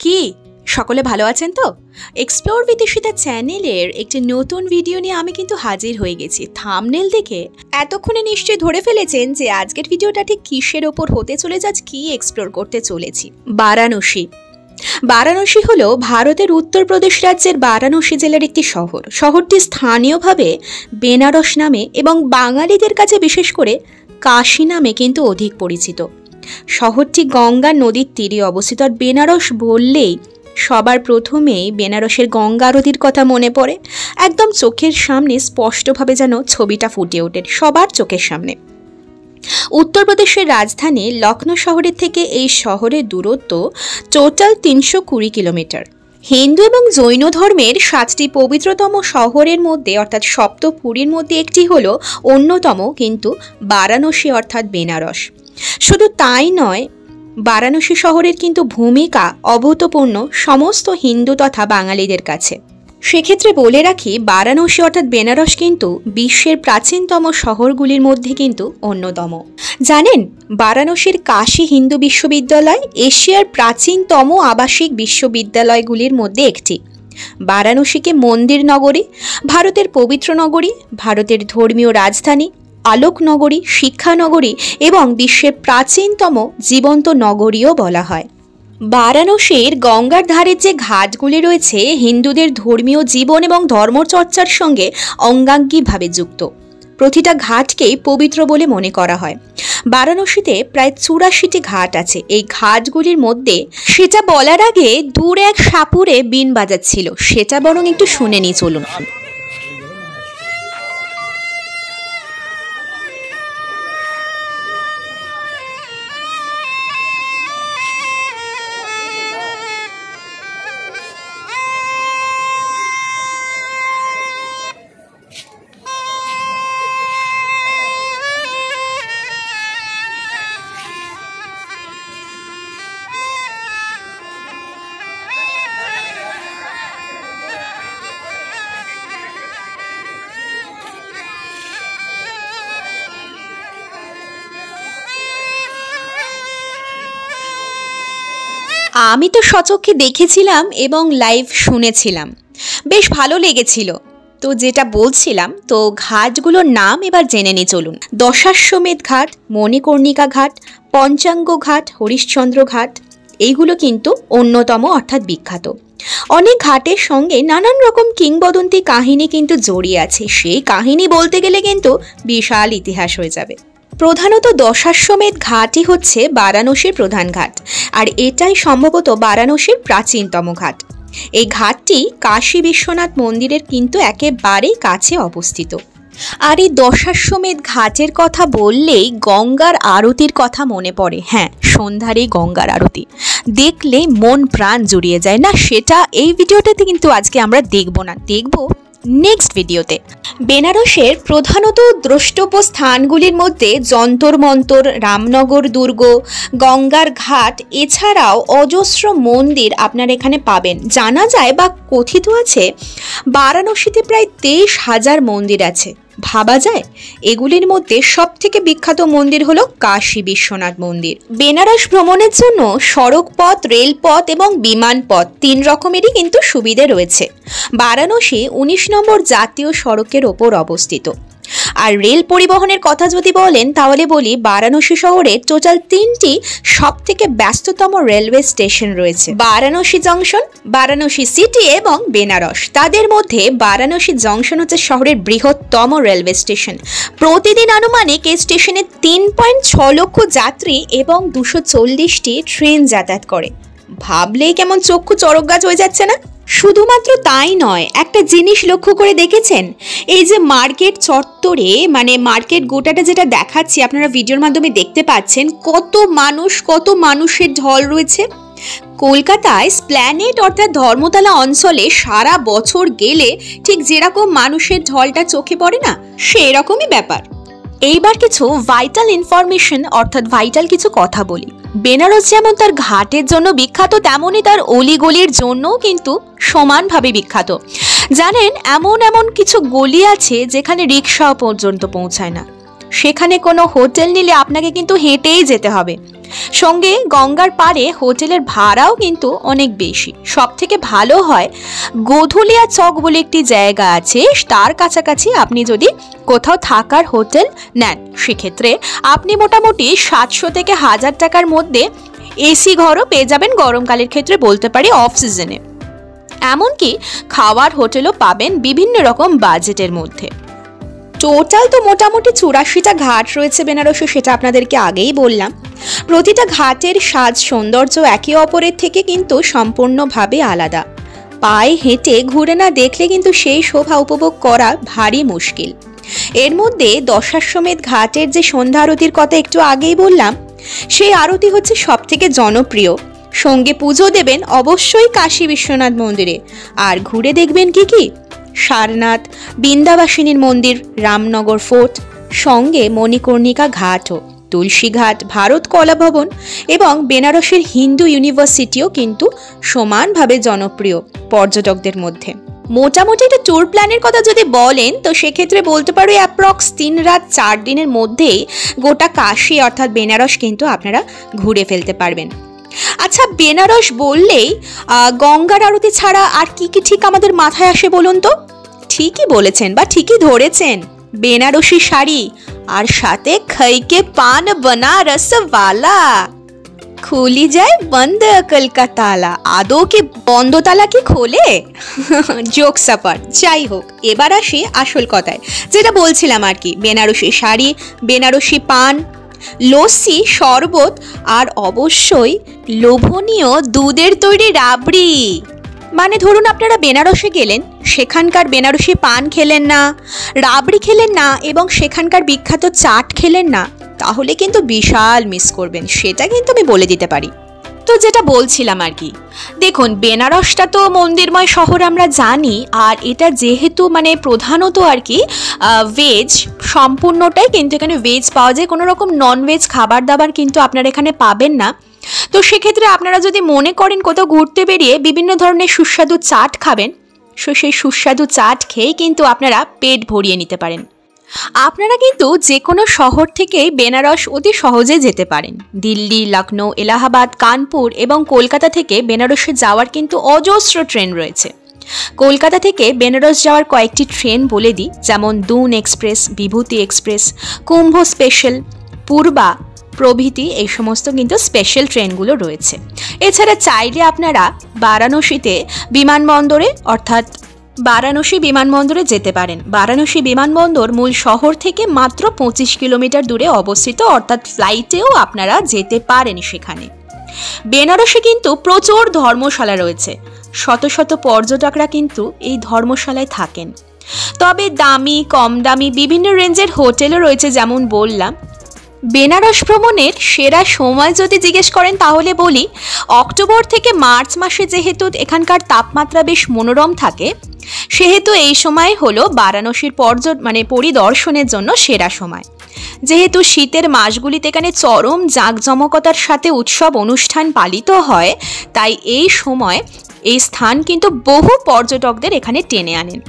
কি সকলে ভালো আছেন তো? এক্সপ্লোর উইথ ঈশিতা চ্যানেলের একটি নতুন ভিডিও নিয়ে আমি কিন্তু হাজির হয়ে গেছি। থাম্বনেল দেখে এতক্ষণে নিশ্চয়ই ধরে ফেলেছেন যে আজকের ভিডিওটা ঠিক কিসের ওপর হতে চলেছে, আজ কি এক্সপ্লোর করতে চলেছি। বারাণসী। বারাণসী হলো ভারতের উত্তরপ্রদেশ রাজ্যের বারাণসী জেলার একটি শহর। শহরটি স্থানীয়ভাবে বেনারস নামে এবং বাঙালিদের কাছে বিশেষ করে কাশী নামে কিন্তু অধিক পরিচিত। শহরটি গঙ্গা নদীর তীরে অবস্থিত। আর বেনারস বললেই সবার প্রথমেই বেনারসের গঙ্গা আরতির কথা মনে পড়ে। একদম চোখের সামনে স্পষ্টভাবে যেন ছবিটা ফুটে ওঠে সবার চোখের সামনে। উত্তরপ্রদেশের রাজধানী লখনৌ শহরের থেকে এই শহরের দূরত্ব টোটাল 320 কিলোমিটার। হিন্দু এবং জৈন ধর্মের 7টি পবিত্রতম শহরের মধ্যে অর্থাৎ সপ্তপুরীর মধ্যে একটি হলো অন্যতম কিন্তু বারাণসী অর্থাৎ বেনারস। শুধু তাই নয়, বারাণসী শহরের কিন্তু ভূমিকা অভূতপূর্ণ সমস্ত হিন্দু তথা বাঙালিদের কাছে। সেক্ষেত্রে বলে রাখি, বারাণসী অর্থাৎ বেনারস কিন্তু বিশ্বের প্রাচীনতম শহরগুলির মধ্যে কিন্তু অন্যতম। জানেন, বারাণসীর কাশী হিন্দু বিশ্ববিদ্যালয় এশিয়ার প্রাচীনতম আবাসিক বিশ্ববিদ্যালয়গুলির মধ্যে একটি। বারাণসীকে মন্দির নগরী, ভারতের পবিত্র নগরী, ভারতের ধর্মীয় রাজধানী, আলোক নগরী, শিক্ষা নগরী এবং বিশ্বের প্রাচীনতম জীবন্ত নগরীও বলা হয়। বারাণসীর গঙ্গার ধারের যে ঘাটগুলি রয়েছে হিন্দুদের ধর্মীয় জীবন এবং ধর্মচর্চার সঙ্গে অঙ্গাঙ্গিভাবে যুক্ত। প্রতিটা ঘাটকেই পবিত্র বলে মনে করা হয়। বারাণসীতে প্রায় 84টি ঘাট আছে। এই ঘাটগুলির মধ্যে সেটা বলার আগে দূরে এক সাপুরে বিন বাজাচ্ছিল, সেটা বরং একটু শুনে নিই চলুন। আমি তো সচক্ষে দেখেছিলাম এবং লাইভ শুনেছিলাম, বেশ ভালো লেগেছিল। তো যেটা বলছিলাম, তো ঘাটগুলোর নাম এবার জেনে নিই চলুন। দশাশ্বমেধ ঘাট, মণিকর্ণিকা ঘাট, পঞ্চাঙ্গ ঘাট, হরিশ্চন্দ্র ঘাট, এইগুলো কিন্তু অন্যতম অর্থাৎ বিখ্যাত। অনেক ঘাটের সঙ্গে নানান রকম কিংবদন্তি কাহিনী কিন্তু জড়িয়ে আছে। সেই কাহিনী বলতে গেলে কিন্তু বিশাল ইতিহাস হয়ে যাবে। প্রধানত দশাশ্বমেধ ঘাটই হচ্ছে বারাণসীর প্রধান ঘাট, আর এটাই সম্ভবত বারাণসীর প্রাচীনতম ঘাট। এই ঘাটটি কাশী বিশ্বনাথ মন্দিরের কিন্তু একেবারেই কাছে অবস্থিত। আর এই দশাশ্বমেধ ঘাটের কথা বললেই গঙ্গার আরতির কথা মনে পড়ে। হ্যাঁ, সন্ধ্যার এই গঙ্গার আরতি দেখলে মন প্রাণ জুড়িয়ে যায় না? সেটা এই ভিডিওটাতে কিন্তু আজকে আমরা দেখব না, দেখব নেক্সট ভিডিওতে। বেনারসের প্রধানত দ্রষ্টব্য স্থানগুলির মধ্যে যন্তর মন্তর, রামনগর দুর্গ, গঙ্গার ঘাট, এছাড়াও অজস্র মন্দির আপনারা এখানে পাবেন। জানা যায় বা কথিত আছে বারাণসীতে প্রায় 23,000 মন্দির আছে। ভাবা যায়, এগুলির মধ্যে সব থেকে বিখ্যাত মন্দির হলো কাশী বিশ্বনাথ মন্দির। বেনারস ভ্রমণের জন্য সড়ক পথ, রেলপথ এবং বিমান পথ 3 রকমেরই কিন্তু সুবিধে রয়েছে। বারাণসী 19 নম্বর জাতীয় সড়কের ওপর অবস্থিত। আর রেল পরিবহনের কথা যদি বলেন তাহলে বলি, বারাণসী শহরে টোটাল 3টি সব থেকে ব্যস্ততম রেলওয়ে স্টেশন রয়েছে। বারাণসী জংশন, বারাণসী সিটি এবং বেনারস। তাদের মধ্যে বারাণসী জংশন হচ্ছে শহরের বৃহত্তম রেলওয়ে স্টেশন। প্রতিদিন আনুমানিক এই স্টেশনে 3.6 লক্ষ যাত্রী এবং 240টি ট্রেন যাতায়াত করে। ভাবলেই কেমন চক্ষু চড়ক গাছ হয়ে যাচ্ছে না? শুধুমাত্র তাই নয়, একটা জিনিস লক্ষ্য করে দেখেছেন, এই যে মার্কেট চত্বরে, মানে মার্কেট গোটাটা যেটা দেখাচ্ছি আপনারা ভিডিওর মাধ্যমে দেখতে পাচ্ছেন, কত মানুষের ঢল রয়েছে। কলকাতায় স্প্ল্যানেড অর্থাৎ ধর্মতলা অঞ্চলে সারা বছর গেলে ঠিক যেরকম মানুষের ঢলটা চোখে পড়ে না, সেরকমই ব্যাপার। এইবার কিছু ভাইটাল ইনফরমেশন অর্থাৎ ভাইটাল কিছু কথা বলি। বেনারস যেমন তার ঘাটের জন্য বিখ্যাত, তেমনই তার অলিগলির জন্যও কিন্তু সমানভাবে বিখ্যাত। জানেন, এমন কিছু গলি আছে যেখানে রিক্সাও পর্যন্ত পৌঁছায় না। সেখানে কোনো হোটেল নিলে আপনাকে কিন্তু হেঁটেই যেতে হবে। সঙ্গে গঙ্গার পাড়ে হোটেলের ভাড়াও কিন্তু অনেক বেশি। সব থেকে ভালো হয় গোধুলিয়া চক বলে একটি জায়গা আছে, তার কাছাকাছি আপনি যদি কোথাও থাকার হোটেল নেন সেক্ষেত্রে আপনি মোটামুটি 700 থেকে 1000 টাকার মধ্যে এসি ঘরও পেয়ে যাবেন, গরমকালের ক্ষেত্রে বলতে পারি অফ সিজনে। এমনকি খাওয়ার হোটেলও পাবেন বিভিন্ন রকম বাজেটের মধ্যে। টোটাল তো মোটামুটি 84টা ঘাট রয়েছে বেনারসে, সেটা আপনাদেরকে আগেই বললাম। প্রতিটা ঘাটের সাজ সৌন্দর্য একে অপরের থেকে কিন্তু সম্পূর্ণভাবে আলাদা। পায়ে হেঁটে ঘুরে না দেখলে কিন্তু সেই শোভা উপভোগ করা ভারী মুশকিল। এর মধ্যে দশাশ্বমেধ ঘাটের যে সন্ধ্যা আরতির কথা একটু আগেই বললাম, সেই আরতি হচ্ছে সব থেকে জনপ্রিয়। সঙ্গে পুজো দেবেন অবশ্যই কাশী বিশ্বনাথ মন্দিরে, আর ঘুরে দেখবেন কি সারনাথ, বৃন্দাবাসিনীর মন্দির, রামনগর ফোর্ট, সঙ্গে মণিকর্ণিকা ঘাটও, তুলসী ঘাট, ভারত কলা ভবন এবং বেনারসের হিন্দু ইউনিভার্সিটিও কিন্তু সমানভাবে জনপ্রিয় পর্যটকদের মধ্যে। মোটামুটি একটা ট্যুর প্ল্যানের কথা যদি বলেন তো সেক্ষেত্রে বলতে পারো অ্যাপ্রক্স 3 রাত 4 দিনের মধ্যেই গোটা কাশী অর্থাৎ বেনারস কিন্তু আপনারা ঘুরে ফেলতে পারবেন। আচ্ছা, বেনারস বললেই গঙ্গার আরতি ছাড়া আর কি ঠিক আমাদের মাথায় আসে বলুন তো? ঠিকই বলেছেন বা ঠিকই ধরেছেন, বেনারসি শাড়ি আর সাথে খাইকে পান बनारसवाला। খুলি যায় বন্ধ अकल का ताला, আদৌ কি বন্ধ তালা কি খোলে? জোক সাপার। যাই হোক, এবার আসি আসল কথায়, যেটা বলছিলাম আর কি। বেনারসি শাড়ি, বেনারসি পান, লস্যি, শরবত আর অবশ্যই লোভনীয় দুধের তৈরি রাবড়ি। মানে ধরুন আপনারা বেনারসে গেলেন, সেখানকার বেনারসি পান খেলেন না, রাবড়ি খেলেন না এবং সেখানকার বিখ্যাত চাট খেলেন না, তাহলে কিন্তু বিশাল মিস করবেন, সেটা কিন্তু আমি বলে দিতে পারি। তো যেটা বলছিলাম আর কি, দেখুন বেনারসটা তো মন্দিরময় শহর আমরা জানি, আর এটা যেহেতু মানে প্রধানত আর কি ভেজ, সম্পূর্ণটাই কিন্তু এখানে ভেজ পাওয়া যায়, কোনো রকম নন ভেজ খাবার দাবার কিন্তু আপনারা এখানে পাবেন না। তো সেক্ষেত্রে আপনারা যদি মনে করেন কোথাও ঘুরতে বেরিয়ে বিভিন্ন ধরনের সুস্বাদু চাট খাবেন, সেই সুস্বাদু চাট খেয়েই কিন্তু আপনারা পেট ভরিয়ে নিতে পারেন। আপনারা কিন্তু যে কোনো শহর থেকেই বেনারস অতি সহজে যেতে পারেন। দিল্লি, লখনৌ, এলাহাবাদ, কানপুর এবং কলকাতা থেকে বেনারসে যাওয়ার কিন্তু অজস্র ট্রেন রয়েছে। কলকাতা থেকে বেনারস যাওয়ার কয়েকটি ট্রেন বলে দিই, যেমন দুন এক্সপ্রেস, বিভূতি এক্সপ্রেস, কুম্ভ স্পেশাল, পূর্বা প্রভৃতি, এই সমস্ত কিন্তু স্পেশাল ট্রেনগুলো রয়েছে। এছাড়া চাইলে আপনারা বারাণসীতে বিমানবন্দরে অর্থাৎ বারাণসী বিমানবন্দরে যেতে পারেন। বারাণসী বিমানবন্দর মূল শহর থেকে মাত্র 25 কিলোমিটার দূরে অবস্থিত, অর্থাৎ ফ্লাইটেও আপনারা যেতে পারেন সেখানে। বেনারসে কিন্তু প্রচুর ধর্মশালা রয়েছে, শত শত পর্যটকরা কিন্তু এই ধর্মশালায় থাকেন। তবে দামি, কম দামি বিভিন্ন রেঞ্জের হোটেলও রয়েছে। যেমন বললাম, বেনারস ভ্রমণের সেরা সময় যদি জিজ্ঞেস করেন তাহলে বলি অক্টোবর থেকে মার্চ মাসে, যেহেতু এখানকার তাপমাত্রা বেশ মনোরম থাকে, সেহেতু এই সময় হলো বারাণসীর পরিদর্শনের জন্য সেরা সময়। যেহেতু শীতের মাসগুলিতে এখানে চরম জাঁকজমকতার সাথে উৎসব অনুষ্ঠান পালিত হয়, তাই এই সময় এই স্থান কিন্তু বহু পর্যটকদের এখানে টেনে আনেন।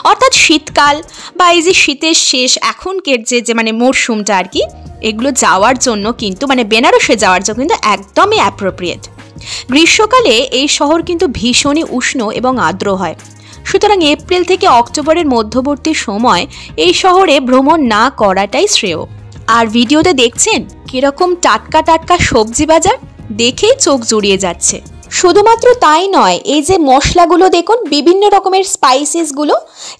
অর্থাৎ শীতকাল বা এই যে শীতের শেষ এখনকার যে মরশুমটা আর কি, এগুলো যাওয়ার জন্য কিন্তু বেনারসে যাওয়ার জন্য কিন্তু একদমই অ্যাপ্রোপ্রিয়েট। গ্রীষ্মকালে এই শহর কিন্তু ভীষণই উষ্ণ এবং আর্দ্র হয়, সুতরাং এপ্রিল থেকে অক্টোবরের মধ্যবর্তী সময় এই শহরে ভ্রমণ না করাটাই শ্রেয়। আর ভিডিওতে দেখছেন কিরকম টাটকা টাটকা সবজি বাজার, দেখেই চোখ জুড়িয়ে যাচ্ছে। শুধুমাত্র তাই নয়, এই যে মশলাগুলো দেখুন, বিভিন্ন রকমের স্পাইসেসগুলো,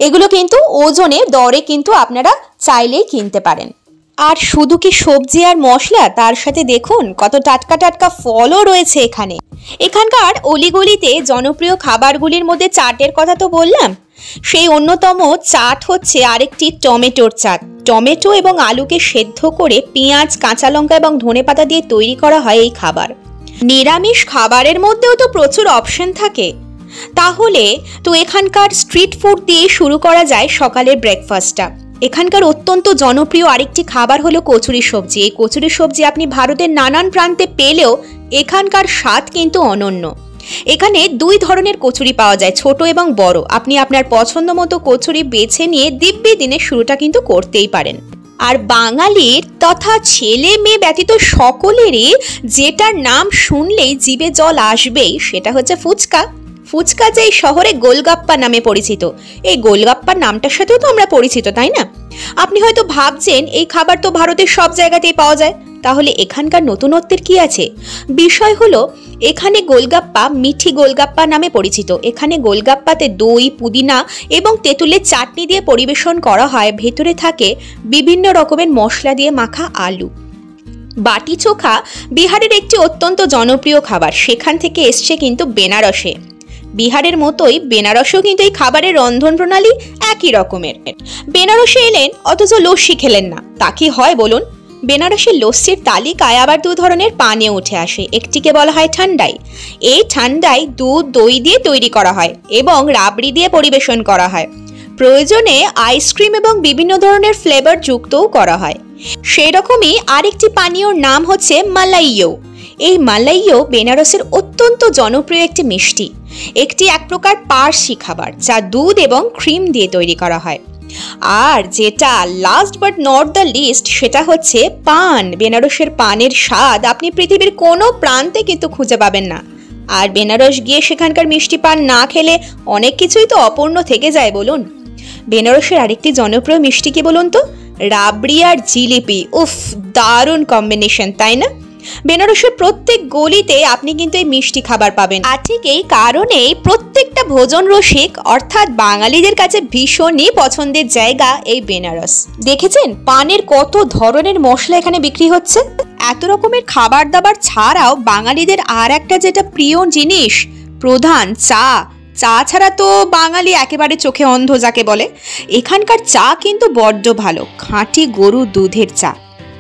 এগুলো কিন্তু ওজনে দরে কিন্তু আপনারা চাইলেই কিনতে পারেন। আর শুধু কি সবজি আর মশলা, তার সাথে দেখুন কত টাটকা টাটকা ফলও রয়েছে এখানে। এখানকার অলিগলিতে জনপ্রিয় খাবারগুলির মধ্যে চাটের কথা তো বললাম, সেই অন্যতম চাট হচ্ছে আরেকটি টমেটোর চাট। টমেটো এবং আলুকে সেদ্ধ করে পেঁয়াজ, কাঁচা লঙ্কা এবং ধনেপাতা দিয়ে তৈরি করা হয় এই খাবার। নিরামিষ খাবারের মধ্যেও তো প্রচুর অপশন থাকে, তাহলে তো এখানকার স্ট্রিট ফুড দিয়ে শুরু করা যায় সকালের ব্রেকফাস্টটা। এখানকার অত্যন্ত জনপ্রিয় আরেকটি খাবার হলো কচুরি সবজি। এই কচুরি সবজি আপনি ভারতের নানান প্রান্তে পেলেও এখানকার স্বাদ কিন্তু অনন্য। এখানে দুই ধরনের কচুরি পাওয়া যায়, ছোট এবং বড়। আপনি আপনার পছন্দ মতো কচুরি বেছে নিয়ে দিব্যি দিনের শুরুটা কিন্তু করতেই পারেন। আর বাঙালির তথা ছেলে মেয়ে ব্যতীত সকলেরই যেটার নাম শুনলেই জিভে জল আসবেই সেটা হচ্ছে ফুচকা। ফুচকা যে এই শহরে গোলগাপ্পা নামে পরিচিত, এই গোলগাপ্পার নামটার সাথেও তো আমরা পরিচিত, তাই না? আপনি হয়তো ভাবছেন এই খাবার তো ভারতের সব জায়গাতেই পাওয়া যায়, তাহলে এখানকার নতুনত্বের কি আছে? বিষয় হলো এখানে গোলগাপ্পা মিঠি গোলগাপ্পা নামে পরিচিত। এখানে গোলগাপ্পাতে দই, পুদিনা এবং তেঁতুলের চাটনি দিয়ে পরিবেশন করা হয়। ভেতরে থাকে বিভিন্ন রকমের মশলা দিয়ে মাখা আলু। বাটি চোখা বিহারের একটি অত্যন্ত জনপ্রিয় খাবার, সেখান থেকে এসছে কিন্তু বেনারসে। বিহারের মতোই বেনারসেও কিন্তু এই খাবারের রন্ধন প্রণালী একই রকমের। বেনারসে এলেন অথচ লস্যি খেলেন না, তা কি হয় বলুন? বেনারসের লস্যির তালিকায় আবার দু ধরনের পানীয় উঠে আসে। একটিকে বলা হয় ঠান্ডাই। এই ঠান্ডাই দুধ, দই দিয়ে তৈরি করা হয় এবং রাবড়ি দিয়ে পরিবেশন করা হয়। প্রয়োজনে আইসক্রিম এবং বিভিন্ন ধরনের ফ্লেভার যুক্তও করা হয়। সেই রকমই আরেকটি পানীয়র নাম হচ্ছে মালাইয়ো। এই মালাইয়ো বেনারসের অত্যন্ত জনপ্রিয় একটি মিষ্টি। একটি এক প্রকার পার্সি খাবার যা দুধ এবং ক্রিম দিয়ে তৈরি করা হয়। আর যেটা last but not the least সেটা হচ্ছে পান। বেনারসের পানের স্বাদ আপনি পৃথিবীর কোনো প্রান্তে কিন্তু খুঁজে পাবেন না। আর বেনারস গিয়ে সেখানকার মিষ্টি পান না খেলে অনেক কিছুই তো অপূর্ণ থেকে যায় বলুন। বেনারসের আরেকটি জনপ্রিয় মিষ্টি কি বলুন তো? রাবড়ি আর জিলিপি। উফ, দারুণ কম্বিনেশন, তাই না? বেনারসের প্রত্যেক গলিতে আপনি কিন্তু এই মিষ্টি খাবার পাবেন। আর ঠিক এই কারণেই প্রত্যেকটা ভোজন রসিক অর্থাৎ বাঙালিদের কাছে ভীষণই পছন্দের জায়গা এই বেনারস। দেখেছেন পানের কত ধরনের মশলা এখানে বিক্রি হচ্ছে? এত রকমের খাবার দাবার ছাড়াও বাঙালিদের আর একটা যেটা প্রিয় জিনিস প্রধান, চা। চা ছাড়া তো বাঙালি একেবারে চোখে অন্ধ যাকে বলে। এখানকার চা কিন্তু বড্ড ভালো, খাঁটি গরুর দুধের চা।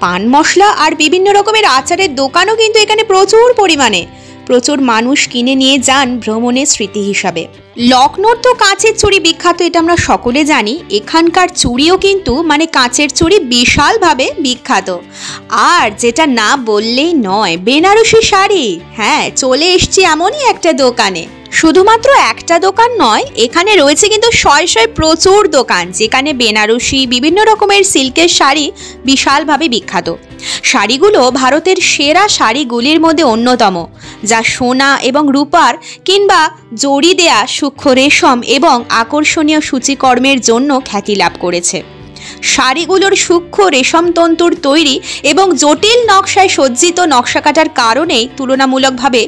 পান মশলা আর বিভিন্ন রকমের আচারের দোকানও কিন্তু এখানে প্রচুর পরিমাণে। প্রচুর মানুষ কিনে নিয়ে যান ভ্রমণের স্মৃতি হিসাবে। লখনৌর তো কাঁচের চুড়ি বিখ্যাত, এটা আমরা সকলে জানি। এখানকার চুড়িও কিন্তু মানে কাঁচের চুড়ি বিশালভাবে বিখ্যাত। আর যেটা না বললেই নয়, বেনারসি শাড়ি। হ্যাঁ, চলে এসছি এমনই একটা দোকানে। শুধুমাত্র একটা দোকান নয়, এখানে রয়েছে কিন্তু শয়ে শয়ে প্রচুর দোকান যেখানে বেনারসি বিভিন্ন রকমের সিল্কের শাড়ি বিশালভাবে বিখ্যাত। শাড়িগুলো ভারতের সেরা শাড়িগুলির মধ্যে অন্যতম, যা সোনা এবং রূপার কিংবা জড়ি দেয়া সূক্ষ্ম রেশম এবং আকর্ষণীয় সূচিকর্মের জন্য খ্যাতি লাভ করেছে। শাড়িগুলোর সূক্ষ্ম রেশম তন্তুর তৈরি এবং জটিল নকশায় সজ্জিত নকশা কাটার কারণেই তুলনামূলকভাবে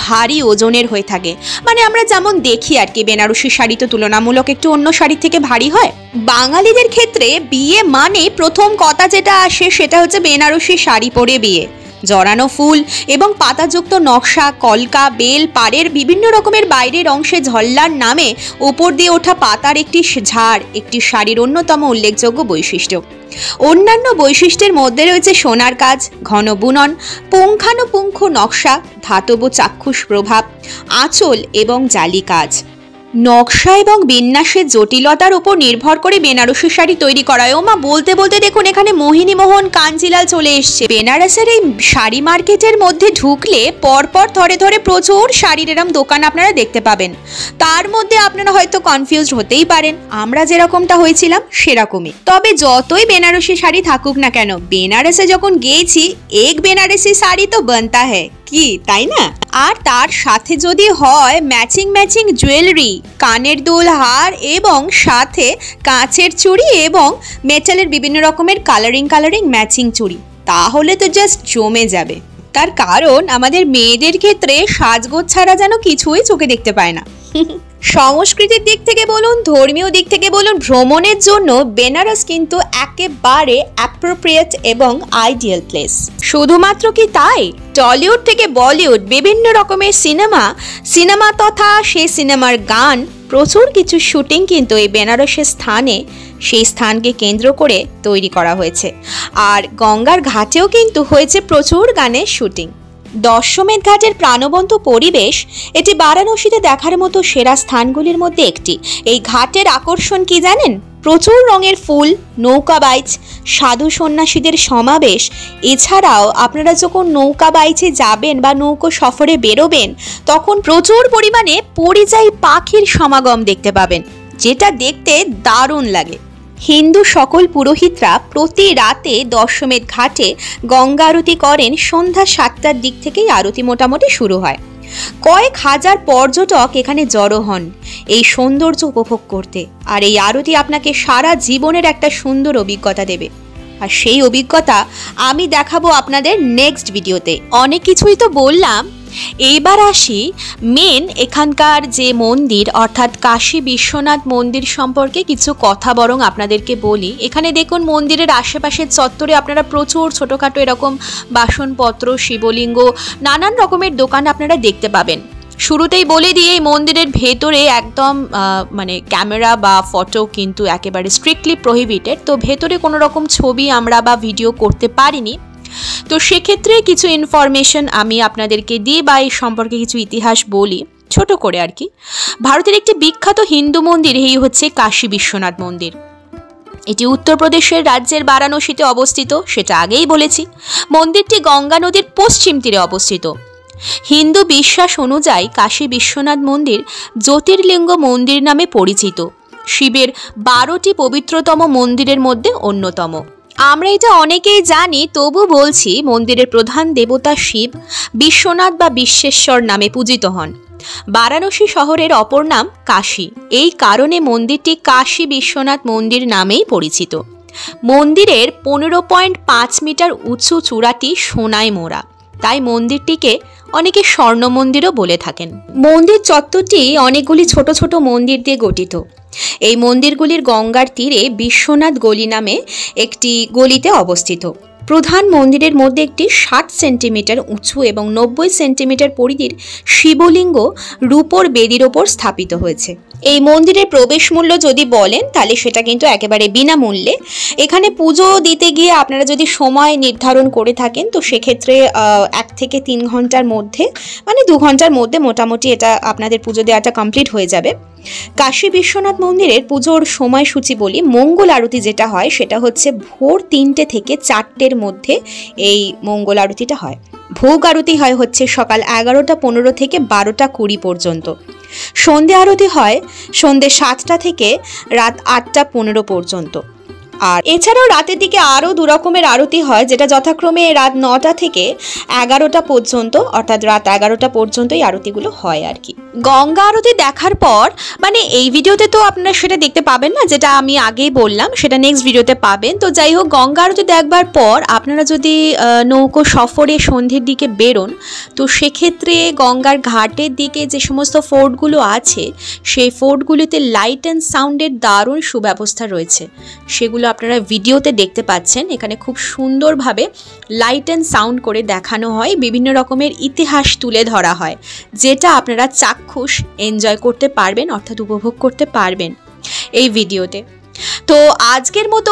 ভারী ওজনের হয়ে থাকে। মানে আমরা যেমন দেখি আর কি, বেনারসি শাড়ি তো তুলনামূলক একটু অন্য শাড়ির থেকে ভারী হয়। বাঙালিদের ক্ষেত্রে বিয়ে মানে প্রথম কথা যেটা আসে সেটা হচ্ছে বেনারসি শাড়ি পরে বিয়ে। জড়ানো ফুল এবং পাতাযুক্ত নকশা, কলকা, বেল, পাড়ের বিভিন্ন রকমের বাইরের অংশে ঝল্লার নামে উপর দিয়ে ওঠা পাতার একটি ঝাড় একটি শাড়ির অন্যতম উল্লেখযোগ্য বৈশিষ্ট্য। অন্যান্য বৈশিষ্ট্যের মধ্যে রয়েছে সোনার কাজ, ঘন বুনন, পুঙ্খানুপুঙ্খ নকশা, ধাতব চাক্ষুষ প্রভাব, আঁচল এবং জালি কাজ। নকশা এবং বিন্যাসের জটিলতার উপর নির্ভর করে বেনারসি শাড়ি তৈরি করা হয়। ওমা, বলতে বলতে দেখুন এখানে মোহিনীমোহন কাঞ্জিলাল চলে এসছে। বেনারসের এই শাড়ি মার্কেটের মধ্যে ঢুকলে পরপর ধরে ধরে প্রচুর শাড়ির এরম দোকান আপনারা দেখতে পাবেন। তার মধ্যে আপনারা হয়তো কনফিউজড হতেই পারেন, আমরা যেরকমটা হয়েছিলাম সেরকমই। তবে যতই বেনারসি শাড়ি থাকুক না কেন, বেনারসে যখন গিয়েছি এক বেনারসি শাড়ি তো বানতা হ্যায়, কি তাই না? আর তার সাথে যদি হয় ম্যাচিং ম্যাচিং জুয়েলারি, কানের দুল, হার এবং সাথে কাঁচের চুড়ি এবং মেটালের বিভিন্ন রকমের কালারিং ম্যাচিং চুড়ি, তাহলে তো জাস্ট জমে যাবে। তার কারণ আমাদের মেয়েদের ক্ষেত্রে সাজগোজ ছাড়া যেন কিছুই চোখে দেখতে পায় না। সংস্কৃতির দিক থেকে বলুন, ধর্মীয় দিক থেকে বলুন, ভ্রমণের জন্য বেনারস কিন্তু একেবারে অ্যাপ্রোপ্রিয়েট এবং আইডিয়াল প্লেস। শুধুমাত্র কি তাই, টলিউড থেকে বলিউড বিভিন্ন রকমের সিনেমা তথা সেই সিনেমার গান, প্রচুর কিছু শুটিং কিন্তু এই বেনারসের স্থানে সেই স্থানকে কেন্দ্র করে তৈরি করা হয়েছে। আর গঙ্গার ঘাটেও কিন্তু হয়েছে প্রচুর গানের শুটিং। দশমেধ ঘাটের প্রাণবন্ত পরিবেশ এটি বারাণসীতে দেখার মতো সেরা স্থানগুলির মধ্যে একটি। এই ঘাটের আকর্ষণ কি জানেন? প্রচুর রঙের ফুল, নৌকা বাইচ, সাধু সন্ন্যাসীদের সমাবেশ। এছাড়াও আপনারা যখন নৌকা বাইচে যাবেন বা নৌকো সফরে বেরোবেন তখন প্রচুর পরিমাণে পরিযায়ী পাখির সমাগম দেখতে পাবেন, যেটা দেখতে দারুণ লাগে। হিন্দু সকল পুরোহিতরা প্রতি রাতে দশমেধ ঘাটে গঙ্গা আরতি করেন। সন্ধ্যা 7টার দিক থেকেই আরতি মোটামুটি শুরু হয়। কয়েক হাজার পর্যটক এখানে জড়ো হন এই সৌন্দর্য উপভোগ করতে। আর এই আরতি আপনাকে সারা জীবনের একটা সুন্দর অভিজ্ঞতা দেবে। আর সেই অভিজ্ঞতা আমি দেখাবো আপনাদের নেক্সট ভিডিওতে। অনেক কিছুই তো বললাম, এইবার আসি মেন এখানকার যে মন্দির অর্থাৎ কাশী বিশ্বনাথ মন্দির সম্পর্কে কিছু কথা বরং আপনাদেরকে বলি। এখানে দেখুন মন্দিরের আশেপাশের চত্বরে আপনারা প্রচুর ছোটোখাটো এরকম বাসনপত্র, শিবলিঙ্গ, নানান রকমের দোকান আপনারা দেখতে পাবেন। শুরুতেই বলে দিয়ে এই মন্দিরের ভেতরে একদম ক্যামেরা বা ফটো কিন্তু একেবারে স্ট্রিক্টলি প্রহিবিটেড। তো ভেতরে কোনো রকম ছবি আমরা বা ভিডিও করতে পারিনি। তো সেক্ষেত্রে কিছু ইনফরমেশন আমি আপনাদেরকে দিই বা এই সম্পর্কে কিছু ইতিহাস বলি ছোট করে আর কি। ভারতের একটি বিখ্যাত হিন্দু মন্দির এই হচ্ছে কাশী বিশ্বনাথ মন্দির। এটি উত্তরপ্রদেশের রাজ্যের বারাণসীতে অবস্থিত, সেটা আগেই বলেছি। মন্দিরটি গঙ্গা নদীর পশ্চিম তীরে অবস্থিত। হিন্দু বিশ্বাস অনুযায়ী কাশী বিশ্বনাথ মন্দির জ্যোতির্লিঙ্গ মন্দির নামে পরিচিত। শিবের 12টি পবিত্রতম মন্দিরের মধ্যে অন্যতম। আমরা এটা অনেকেই জানি, তবু বলছি মন্দিরের প্রধান দেবতা শিব বিশ্বনাথ বা বিশ্বেশ্বর নামে পূজিত হন। বারাণসী শহরের অপর নাম কাশী, এই কারণে মন্দিরটি কাশী বিশ্বনাথ মন্দির নামেই পরিচিত। মন্দিরের 15.5 মিটার উঁচু চূড়াটি সোনায় মোড়া, তাই মন্দিরটিকে অনেকে স্বর্ণ মন্দিরও বলে থাকেন। মন্দির চত্বরটি অনেকগুলি ছোট ছোট মন্দির দিয়ে গঠিত। এই মন্দিরগুলির গঙ্গার তীরে বিশ্বনাথ গলি নামে একটি গলিতে অবস্থিত। প্রধান মন্দিরের মধ্যে একটি 60 সেন্টিমিটার উঁচু এবং 90 সেন্টিমিটার পরিধির শিবলিঙ্গ রূপোর বেদির ওপর স্থাপিত হয়েছে। এই মন্দিরের প্রবেশ মূল্য যদি বলেন তাহলে সেটা কিন্তু একেবারে বিনামূল্যে। এখানে পুজো দিতে গিয়ে আপনারা যদি সময় নির্ধারণ করে থাকেন তো সেক্ষেত্রে 1 থেকে 3 ঘন্টার মধ্যে 2 ঘন্টার মধ্যে মোটামুটি এটা আপনাদের পুজো দেওয়াটা কমপ্লিট হয়ে যাবে। কাশী বিশ্বনাথ মন্দিরের পুজোর সময়সূচি বলি। মঙ্গল আরতি যেটা হয় সেটা হচ্ছে ভোর 3টে থেকে 4টের মধ্যে এই মঙ্গল আরতিটা হয়। ভোগ আরতি হয় হচ্ছে সকাল 11:15 থেকে 12:20 পর্যন্ত। সন্ধে আরতি হয় সন্ধে 7টা থেকে রাত 8:15 পর্যন্ত। আর এছাড়াও রাতের দিকে আরও 2 রকমের আরতি হয়, যেটা যথাক্রমে রাত 9টা থেকে 11টা পর্যন্ত, অর্থাৎ রাত 11টা পর্যন্ত এই আরতিগুলো হয় আর কি। গঙ্গা আরতি দেখার পর এই ভিডিওতে তো আপনারা সেটা দেখতে পাবেন না, যেটা আমি আগেই বললাম, সেটা নেক্সট ভিডিওতে পাবেন। তো যাই হোক, গঙ্গা আরতি দেখবার পর আপনারা যদি নৌকো সফরে সন্ধ্যের দিকে বেরোন তো সেক্ষেত্রে গঙ্গার ঘাটের দিকে যে সমস্ত ফোর্টগুলো আছে সেই ফোর্টগুলিতে লাইট অ্যান্ড সাউন্ডের দারুণ সুব্যবস্থা রয়েছে। সেগুলো আপনারা ভিডিওতে দেখতে পাচ্ছেন। এখানে খুব সুন্দরভাবে লাইট অ্যান্ড সাউন্ড করে দেখানো হয়, বিভিন্ন রকমের ইতিহাস তুলে ধরা হয়, যেটা আপনারা চাক্ষুষ এনজয় করতে পারবেন, অর্থাৎ উপভোগ করতে পারবেন এই ভিডিওতে। তো আজকের মতো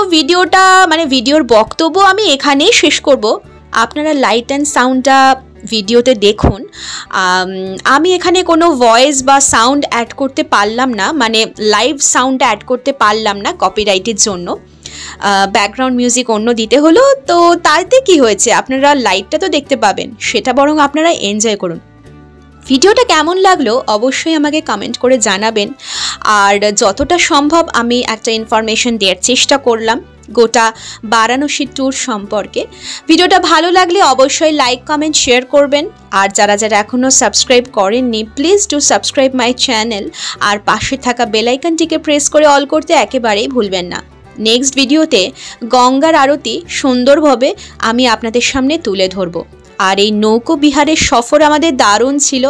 ভিডিওর বক্তব্য আমি এখানেই শেষ করব। আপনারা লাইট অ্যান্ড সাউন্ডটা ভিডিওতে দেখুন। আমি এখানে কোনো ভয়েস বা সাউন্ড অ্যাড করতে পারলাম না, লাইভ সাউন্ড অ্যাড করতে পারলাম না কপিরাইটের জন্য। ব্যাকগ্রাউন্ড মিউজিক অন্য দিতে হলো। তো তাতে কি হয়েছে, আপনারা লাইভটা তো দেখতে পাবেন, সেটা বরং আপনারা এনজয় করুন। ভিডিওটা কেমন লাগলো অবশ্যই আমাকে কমেন্ট করে জানাবেন। আর যতটা সম্ভব আমি একটা ইনফরমেশন দেওয়ার চেষ্টা করলাম গোটা বারাণসী ট্যুর সম্পর্কে। ভিডিওটা ভালো লাগলে অবশ্যই লাইক, কমেন্ট, শেয়ার করবেন। আর যারা এখনও সাবস্ক্রাইব করেননি please do subscribe my channel. আর পাশে থাকা বেল আইকনটিকে প্রেস করে অল করতে একেবারেই ভুলবেন না। নেক্সট ভিডিওতে গঙ্গার আরতি সুন্দরভাবে আমি আপনাদের সামনে তুলে ধরব। আর এই নৌকো বিহারের সফর আমাদের দারুণ ছিল,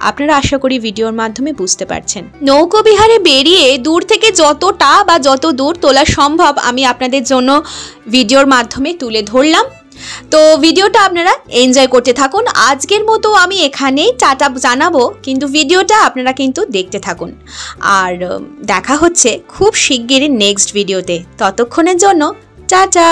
আপনারা আশা করি ভিডিওর মাধ্যমে বুঝতে পারছেন। নৌকো বিহারে বেরিয়ে দূর থেকে যত দূর তোলা সম্ভব আমি আপনাদের জন্য ভিডিওর মাধ্যমে তুলে ধরলাম। তো ভিডিওটা আপনারা এনজয় করতে থাকুন। আজকের মতো আমি এখানেই টাটা জানাবো, কিন্তু ভিডিওটা আপনারা কিন্তু দেখতে থাকুন। আর দেখা হচ্ছে খুব শিগগিরই নেক্সট ভিডিওতে। ততক্ষণের জন্য টাটা।